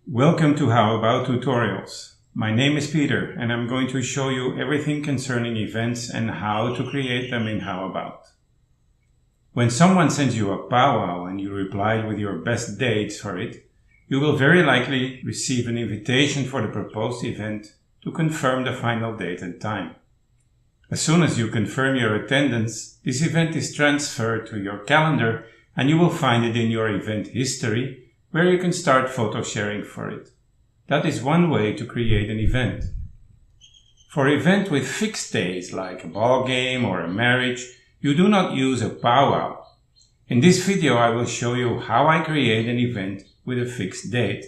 Welcome to HowAbout Tutorials. My name is Peter and I'm going to show you everything concerning events and how to create them in HowAbout. When someone sends you a powwow and you reply with your best dates for it, you will very likely receive an invitation for the proposed event to confirm the final date and time. As soon as you confirm your attendance, this event is transferred to your calendar and you will find it in your event history, where you can start photo sharing for it. That is one way to create an event. For an event with fixed days like a ball game or a marriage, you do not use a powwow. In this video I will show you how I create an event with a fixed date.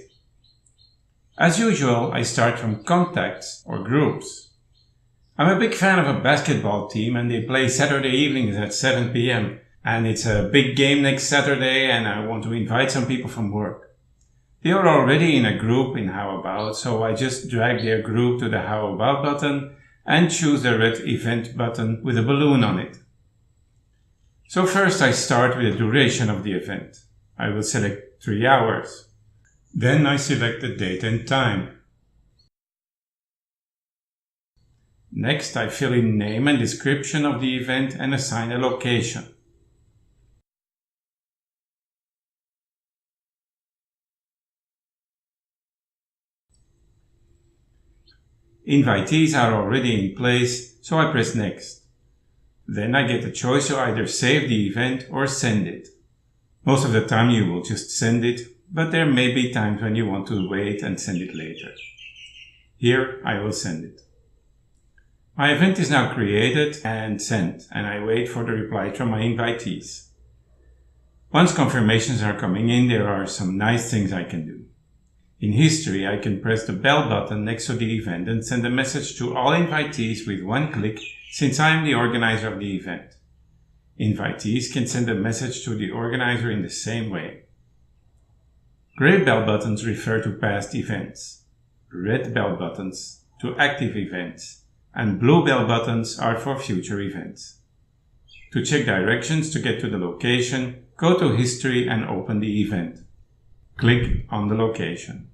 As usual, I start from contacts or groups. I'm a big fan of a basketball team and they play Saturday evenings at 7 p.m. and it's a big game next Saturday and I want to invite some people from work. They are already in a group in HowAbout, so I just drag their group to the HowAbout button and choose the red event button with a balloon on it. So first I start with the duration of the event. I will select 3 hours. Then I select the date and time. Next I fill in name and description of the event and assign a location. Invitees are already in place, so I press next. Then I get the choice to either save the event or send it. Most of the time you will just send it, but there may be times when you want to wait and send it later. Here I will send it. My event is now created and sent, and I wait for the reply from my invitees. Once confirmations are coming in, there are some nice things I can do. In history, I can press the bell button next to the event and send a message to all invitees with one click, since I am the organizer of the event. Invitees can send a message to the organizer in the same way. Gray bell buttons refer to past events, red bell buttons to active events, and blue bell buttons are for future events. To check directions to get to the location, go to History and open the event. Click on the location.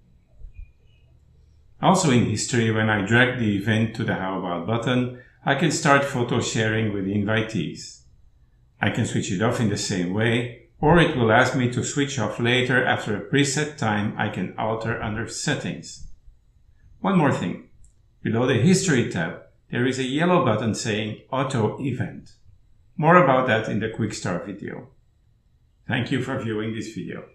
Also in History, when I drag the event to the HowAbout button, I can start photo sharing with the invitees. I can switch it off in the same way, or it will ask me to switch off later after a preset time I can alter under Settings. One more thing. Below the History tab, there is a yellow button saying Auto Event. More about that in the Quick Start video. Thank you for viewing this video.